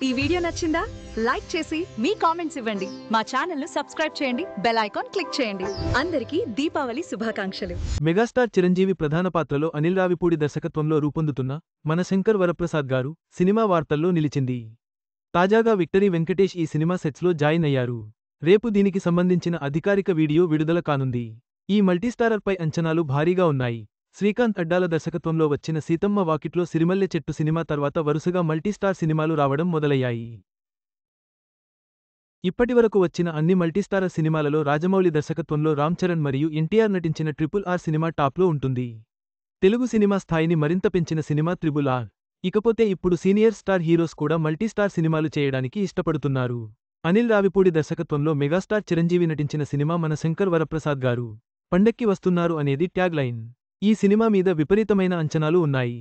ఈ వీడియో నచ్చిందా? లైక్ చేసి మీ కామెంట్స్ ఇవ్వండి. మా ఛానల్ ను సబ్స్క్రైబ్ చేయండి. బెల్ ఐకాన్ క్లిక్ చేయండి. అందరికీ దీపావళి శుభాకాంక్షలు. మెగాస్టార్ చిరంజీవి ప్రధాన పాత్రలో అనిల్ రావిపూడి దర్శకత్వంలో రూపొందుతున్న మన శంకర్ వరప్రసాద్ గారు సినిమా వార్తల్లో నిలిచింది. తాజాగా విక్టరీ వెంకటేష్ ఈ సినిమా సెట్స్లో జాయిన్ అయ్యారు. రేపు దీనికి సంబంధించిన అధికారిక వీడియో విడుదల కానుంది. ఈ మల్టీస్టారర్పై అంచనాలు భారీగా ఉన్నాయి. శ్రీకాంత్ అడ్డాల దర్శకత్వంలో వచ్చిన సీతమ్మ వాకిట్లో సిరిమల్లె చెట్టు సినిమా తర్వాత వరుసగా మల్టీస్టార్ సినిమాలు రావడం మొదలయ్యాయి. ఇప్పటివరకు వచ్చిన అన్ని మల్టీస్టారర్ సినిమాలలో రాజమౌళి దర్శకత్వంలో రామ్ చరణ్ మరియు ఎన్టీఆర్ నటించిన RRR సినిమా టాప్లో ఉంటుంది. తెలుగు సినిమా స్థాయిని మరింత పెంచిన సినిమా RRR. ఇకపోతే ఇప్పుడు సీనియర్ స్టార్ హీరోస్ కూడా మల్టీస్టార్ సినిమాలు చేయడానికి ఇష్టపడుతున్నారు. అనిల్ రావిపూడి దర్శకత్వంలో మెగాస్టార్ చిరంజీవి నటించిన సినిమా మన శంకర్ వరప్రసాద్ గారు పండక్కి వస్తున్నారు అనేది ట్యాగ్ లైన్. ఈ సినిమా మీద విపరీతమైన అంచనాలు ఉన్నాయి.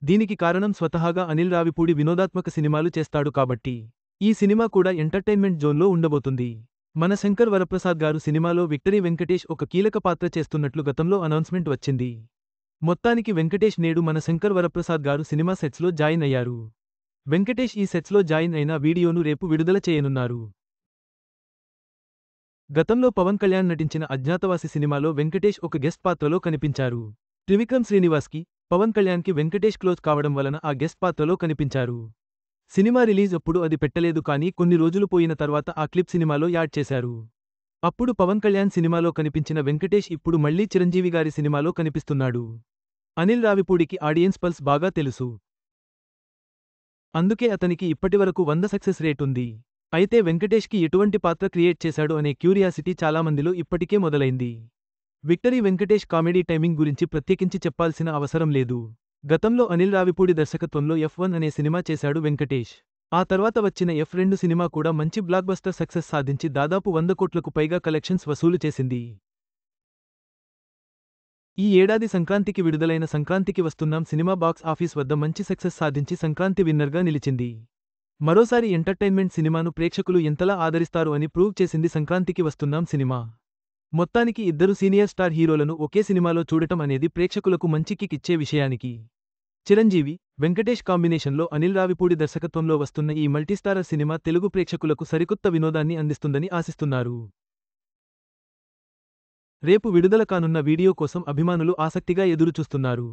దీనికి కారణం స్వతహాగా అనిల్ రావిపూడి వినోదాత్మక సినిమాలు చేస్తాడు కాబట్టి. ఈ సినిమా కూడా ఎంటర్టైన్మెంట్ జోన్లో ఉండబోతుంది. మన శంకర్ వరప్రసాద్ గారు సినిమాలో విక్టరీ వెంకటేష్ ఒక కీలక పాత్ర చేస్తున్నట్లు గతంలో అనౌన్స్మెంట్ వచ్చింది. మొత్తానికి వెంకటేష్ నేడు మన శంకర్ వరప్రసాద్ గారు సినిమా సెట్స్లో జాయిన్ అయ్యారు. వెంకటేష్ ఈ సెట్స్లో జాయిన్ అయిన వీడియోను రేపు విడుదల చేయనున్నారు. గతంలో పవన్ కళ్యాణ్ నటించిన అజ్ఞాతవాసి సినిమాలో వెంకటేష్ ఒక గెస్ట్ పాత్రలో కనిపించారు. త్రివిక్రమ్ శ్రీనివాస్కి, పవన్ కళ్యాణ్కి వెంకటేష్ క్లోజ్ కావడం వలన ఆ గెస్ట్ పాత్రలో కనిపించారు. సినిమా రిలీజ్ అప్పుడు అది పెట్టలేదు కానీ కొన్ని రోజులు పోయిన తర్వాత ఆ క్లిప్ సినిమాలో యాడ్ చేశారు. అప్పుడు పవన్ కళ్యాణ్ సినిమాలో కనిపించిన వెంకటేష్ ఇప్పుడు మళ్లీ చిరంజీవి గారి సినిమాలో కనిపిస్తున్నాడు. అనిల్ రావిపూడికి ఆడియన్స్ పల్స్ బాగా తెలుసు. అందుకే అతనికి ఇప్పటివరకు 100 సక్సెస్ రేట్ ఉంది. అయితే వెంకటేష్కి ఎటువంటి పాత్ర క్రియేట్ చేశాడు అనే క్యూరియాసిటీ చాలామందిలో ఇప్పటికే మొదలైంది. విక్టరీ వెంకటేష్ కామెడీ టైమింగ్ గురించి ప్రత్యేకించి చెప్పాల్సిన అవసరం లేదు. గతంలో అనిల్ రావిపూడి దర్శకత్వంలో F1 అనే సినిమా చేశాడు వెంకటేష్. ఆ తర్వాత వచ్చిన F2 సినిమా కూడా మంచి బ్లాక్బస్టర్ సక్సెస్ సాధించి దాదాపు 100 కోట్లకు పైగా కలెక్షన్స్ వసూలు చేసింది. ఈ ఏడాది సంక్రాంతికి విడుదలైన సంక్రాంతికి వస్తున్నాం సినిమా బాక్స్ ఆఫీస్ వద్ద మంచి సక్సెస్ సాధించి సంక్రాంతి విన్నర్గా నిలిచింది. మరోసారి ఎంటర్టైన్మెంట్ సినిమాను ప్రేక్షకులు ఎంతలా ఆదరిస్తారు అని ప్రూవ్ చేసింది సంక్రాంతికి వస్తున్నాం సినిమా. మొత్తానికి ఇద్దరు సీనియర్ స్టార్ హీరోలను ఒకే సినిమాలో చూడటం అనేది ప్రేక్షకులకు మంచి కిక్ ఇచ్చే విషయానికి. చిరంజీవి, వెంకటేష్ కాంబినేషన్లో అనిల్ రావిపూడి దర్శకత్వంలో వస్తున్న ఈ మల్టీస్టారర్ సినిమా తెలుగు ప్రేక్షకులకు సరికొత్త వినోదాన్ని అందిస్తుందని ఆశిస్తున్నారు. రేపు విడుదల కానున్న వీడియో కోసం అభిమానులు ఆసక్తిగా ఎదురుచూస్తున్నారు.